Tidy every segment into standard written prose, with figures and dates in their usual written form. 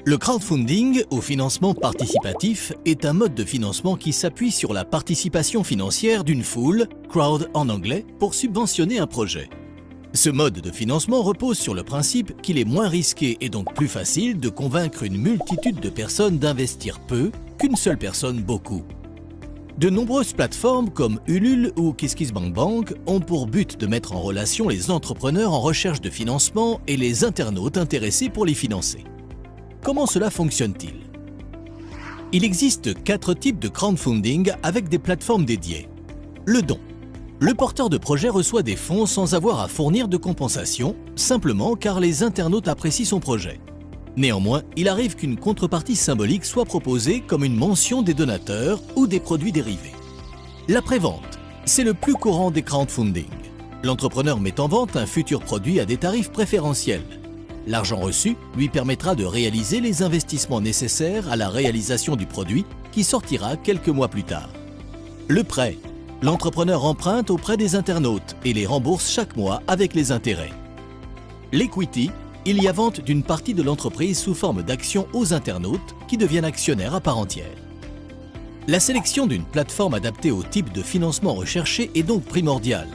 Le crowdfunding, ou financement participatif, est un mode de financement qui s'appuie sur la participation financière d'une foule, crowd en anglais, pour subventionner un projet. Ce mode de financement repose sur le principe qu'il est moins risqué et donc plus facile de convaincre une multitude de personnes d'investir peu qu'une seule personne beaucoup. De nombreuses plateformes comme Ulule ou KissKissBankBank ont pour but de mettre en relation les entrepreneurs en recherche de financement et les internautes intéressés pour les financer. Comment cela fonctionne-t-il? Il existe 4 types de crowdfunding avec des plateformes dédiées. Le don. Le porteur de projet reçoit des fonds sans avoir à fournir de compensation, simplement car les internautes apprécient son projet. Néanmoins, il arrive qu'une contrepartie symbolique soit proposée comme une mention des donateurs ou des produits dérivés. La prévente, c'est le plus courant des crowdfunding. L'entrepreneur met en vente un futur produit à des tarifs préférentiels. L'argent reçu lui permettra de réaliser les investissements nécessaires à la réalisation du produit qui sortira quelques mois plus tard. Le prêt. L'entrepreneur emprunte auprès des internautes et les rembourse chaque mois avec les intérêts. L'equity. Il y a vente d'une partie de l'entreprise sous forme d'actions aux internautes qui deviennent actionnaires à part entière. La sélection d'une plateforme adaptée au type de financement recherché est donc primordiale.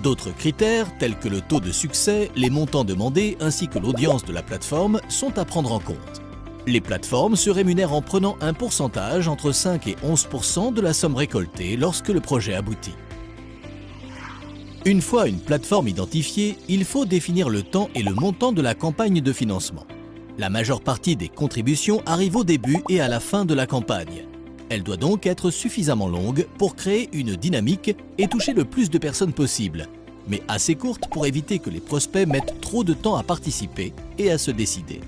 D'autres critères, tels que le taux de succès, les montants demandés ainsi que l'audience de la plateforme, sont à prendre en compte. Les plateformes se rémunèrent en prenant un pourcentage entre 5 et 11% de la somme récoltée lorsque le projet aboutit. Une fois une plateforme identifiée, il faut définir le temps et le montant de la campagne de financement. La majeure partie des contributions arrive au début et à la fin de la campagne. Elle doit donc être suffisamment longue pour créer une dynamique et toucher le plus de personnes possible, mais assez courte pour éviter que les prospects mettent trop de temps à participer et à se décider.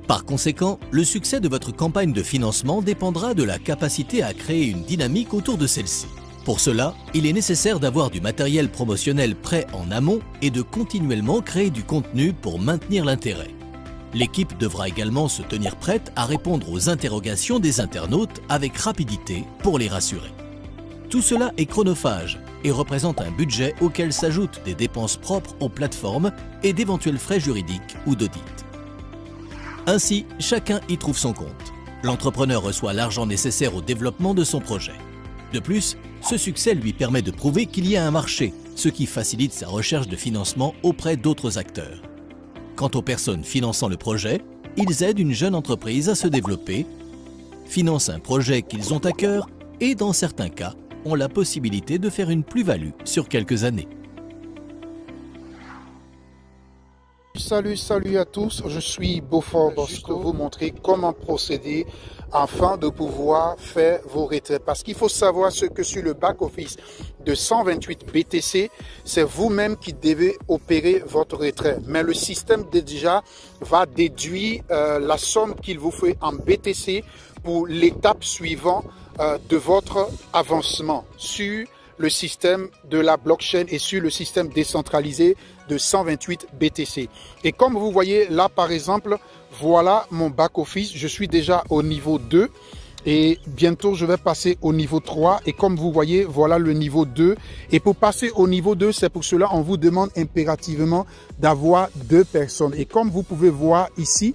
Par conséquent, le succès de votre campagne de financement dépendra de la capacité à créer une dynamique autour de celle-ci. Pour cela, il est nécessaire d'avoir du matériel promotionnel prêt en amont et de continuellement créer du contenu pour maintenir l'intérêt. L'équipe devra également se tenir prête à répondre aux interrogations des internautes avec rapidité pour les rassurer. Tout cela est chronophage et représente un budget auquel s'ajoutent des dépenses propres aux plateformes et d'éventuels frais juridiques ou d'audit. Ainsi, chacun y trouve son compte. L'entrepreneur reçoit l'argent nécessaire au développement de son projet. De plus, ce succès lui permet de prouver qu'il y a un marché, ce qui facilite sa recherche de financement auprès d'autres acteurs. Quant aux personnes finançant le projet, ils aident une jeune entreprise à se développer, financent un projet qu'ils ont à cœur et, dans certains cas, ont la possibilité de faire une plus-value sur quelques années. Salut à tous, je suis Beaufort Bosco, vous montrer comment procéder afin de pouvoir faire vos retraits. Parce qu'il faut savoir ce que sur le back-office de 128 BTC, c'est vous-même qui devez opérer votre retrait. Mais le système déjà va déduire la somme qu'il vous faut en BTC pour l'étape suivante de votre avancement sur le système de la blockchain et sur le système décentralisé de 128 BTC. Et comme vous voyez là par exemple, voilà mon back-office, je suis déjà au niveau 2 et bientôt je vais passer au niveau 3 et comme vous voyez, voilà le niveau 2 et pour passer au niveau 2, c'est pour cela on vous demande impérativement d'avoir 2 personnes et comme vous pouvez voir ici,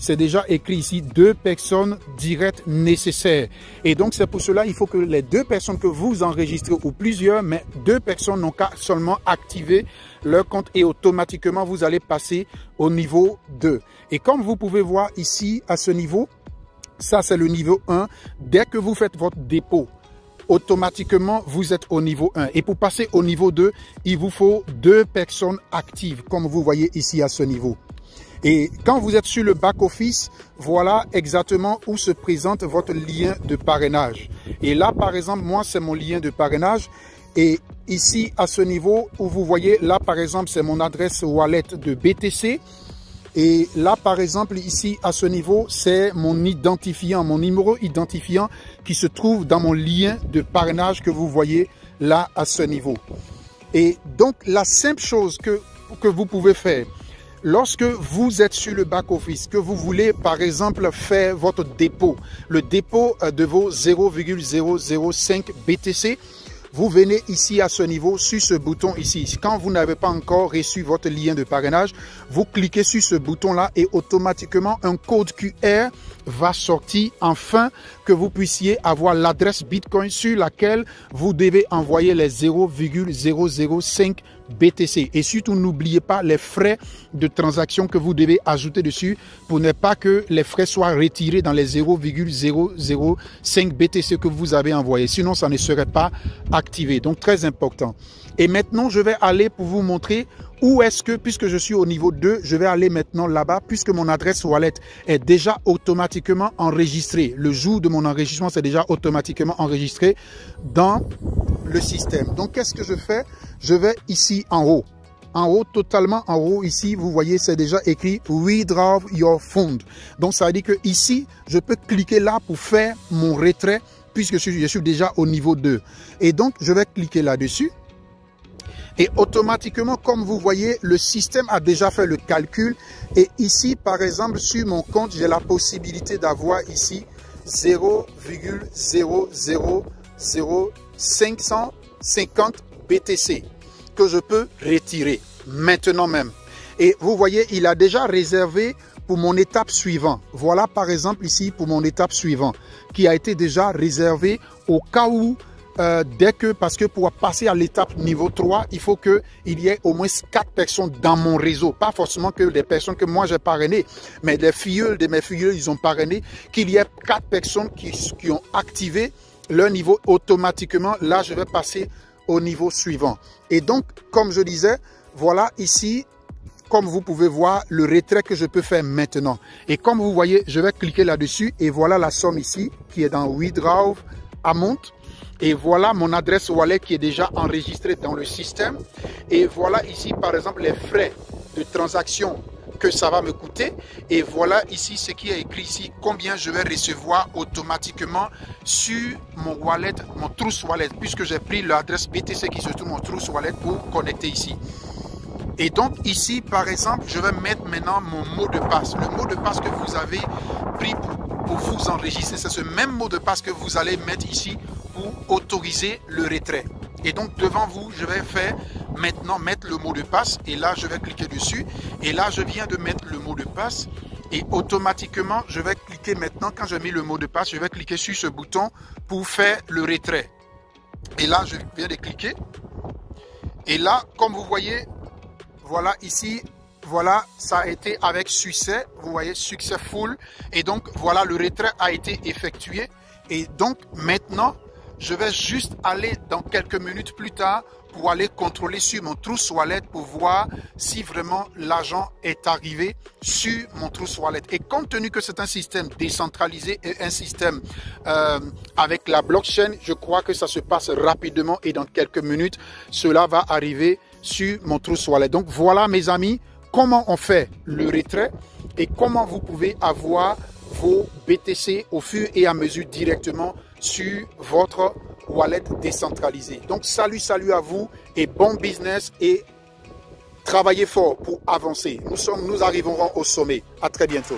c'est déjà écrit ici 2 personnes directes nécessaires. Et donc c'est pour cela il faut que les 2 personnes que vous enregistrez ou plusieurs, mais 2 personnes n'ont qu'à seulement activer leur compte et automatiquement vous allez passer au niveau 2. Et comme vous pouvez voir ici à ce niveau, ça c'est le niveau 1. Dès que vous faites votre dépôt, automatiquement vous êtes au niveau 1. Et pour passer au niveau 2, il vous faut 2 personnes actives comme vous voyez ici à ce niveau. Et quand vous êtes sur le back-office, voilà exactement où se présente votre lien de parrainage. Et là, par exemple, moi, c'est mon lien de parrainage. Et ici, à ce niveau où vous voyez, là, par exemple, c'est mon adresse wallet de BTC. Et là, par exemple, ici, à ce niveau, c'est mon identifiant, mon numéro identifiant qui se trouve dans mon lien de parrainage que vous voyez là, à ce niveau. Et donc, la simple chose que vous pouvez faire, lorsque vous êtes sur le back-office, que vous voulez par exemple faire votre dépôt, le dépôt de vos 0,005 BTC, vous venez ici à ce niveau, sur ce bouton ici. Quand vous n'avez pas encore reçu votre lien de parrainage, vous cliquez sur ce bouton-là et automatiquement un code QR va sortir afin que vous puissiez avoir l'adresse Bitcoin sur laquelle vous devez envoyer les 0,005 BTC. Et surtout, n'oubliez pas les frais de transaction que vous devez ajouter dessus pour ne pas que les frais soient retirés dans les 0,005 BTC que vous avez envoyé. Sinon, ça ne serait pas activé. Donc, très important. Et maintenant, je vais aller pour vous montrer où est-ce que, puisque je suis au niveau 2, je vais aller maintenant là-bas, puisque mon adresse wallet est déjà automatiquement enregistrée. Le jour de mon enregistrement, c'est déjà automatiquement enregistré dans le système. Donc, qu'est-ce que je fais? Je vais ici en haut. En haut, totalement en haut, ici, vous voyez, c'est déjà écrit « Withdraw your fund ». Donc, ça veut dire que ici, je peux cliquer là pour faire mon retrait, puisque je suis déjà au niveau 2. Et donc, je vais cliquer là-dessus. Et automatiquement, comme vous voyez, le système a déjà fait le calcul. Et ici, par exemple, sur mon compte, j'ai la possibilité d'avoir ici 0,000550 BTC que je peux retirer maintenant même. Et vous voyez, il a déjà réservé pour mon étape suivante. Voilà par exemple ici pour mon étape suivante qui a été déjà réservé au cas où parce que pour passer à l'étape niveau 3, il faut qu'il y ait au moins 4 personnes dans mon réseau. Pas forcément que des personnes que moi j'ai parrainées, mais des filleuls de mes filleuls, ils ont parrainé, qu'il y ait 4 personnes qui ont activé leur niveau automatiquement. Là, je vais passer au niveau suivant. Et donc, comme je disais, voilà ici, comme vous pouvez voir, le retrait que je peux faire maintenant. Et comme vous voyez, je vais cliquer là-dessus et voilà la somme ici qui est dans Withdraw Amount. Et voilà mon adresse wallet qui est déjà enregistrée dans le système. Et voilà ici, par exemple, les frais de transaction que ça va me coûter. Et voilà ici ce qui est écrit ici, combien je vais recevoir automatiquement sur mon wallet, mon Trust Wallet, puisque j'ai pris l'adresse BTC qui se trouve mon Trust Wallet pour connecter ici. Et donc ici, par exemple, je vais mettre maintenant mon mot de passe. Le mot de passe que vous avez pris pour vous enregistrer, c'est ce même mot de passe que vous allez mettre ici pour autoriser le retrait. Et donc devant vous, je vais faire maintenant mettre le mot de passe. Et là, je vais cliquer dessus. Et là, je viens de mettre le mot de passe. Et automatiquement, je vais cliquer maintenant, quand j'ai mis le mot de passe, je vais cliquer sur ce bouton pour faire le retrait. Et là, je viens de cliquer. Et là, comme vous voyez, voilà ici, voilà, ça a été avec succès. Vous voyez, successful. Et donc, voilà, le retrait a été effectué. Et donc, maintenant, je vais juste aller dans quelques minutes plus tard pour aller contrôler sur mon Trust Wallet pour voir si vraiment l'argent est arrivé sur mon Trust Wallet. Et compte tenu que c'est un système décentralisé et un système avec la blockchain, je crois que ça se passe rapidement et dans quelques minutes, cela va arriver sur mon Trust Wallet. Donc voilà mes amis, comment on fait le retrait et comment vous pouvez avoir vos BTC au fur et à mesure directement sur votre wallet décentralisé. Donc salut à vous et bon business et travaillez fort pour avancer. Nous arriverons au sommet. À très bientôt.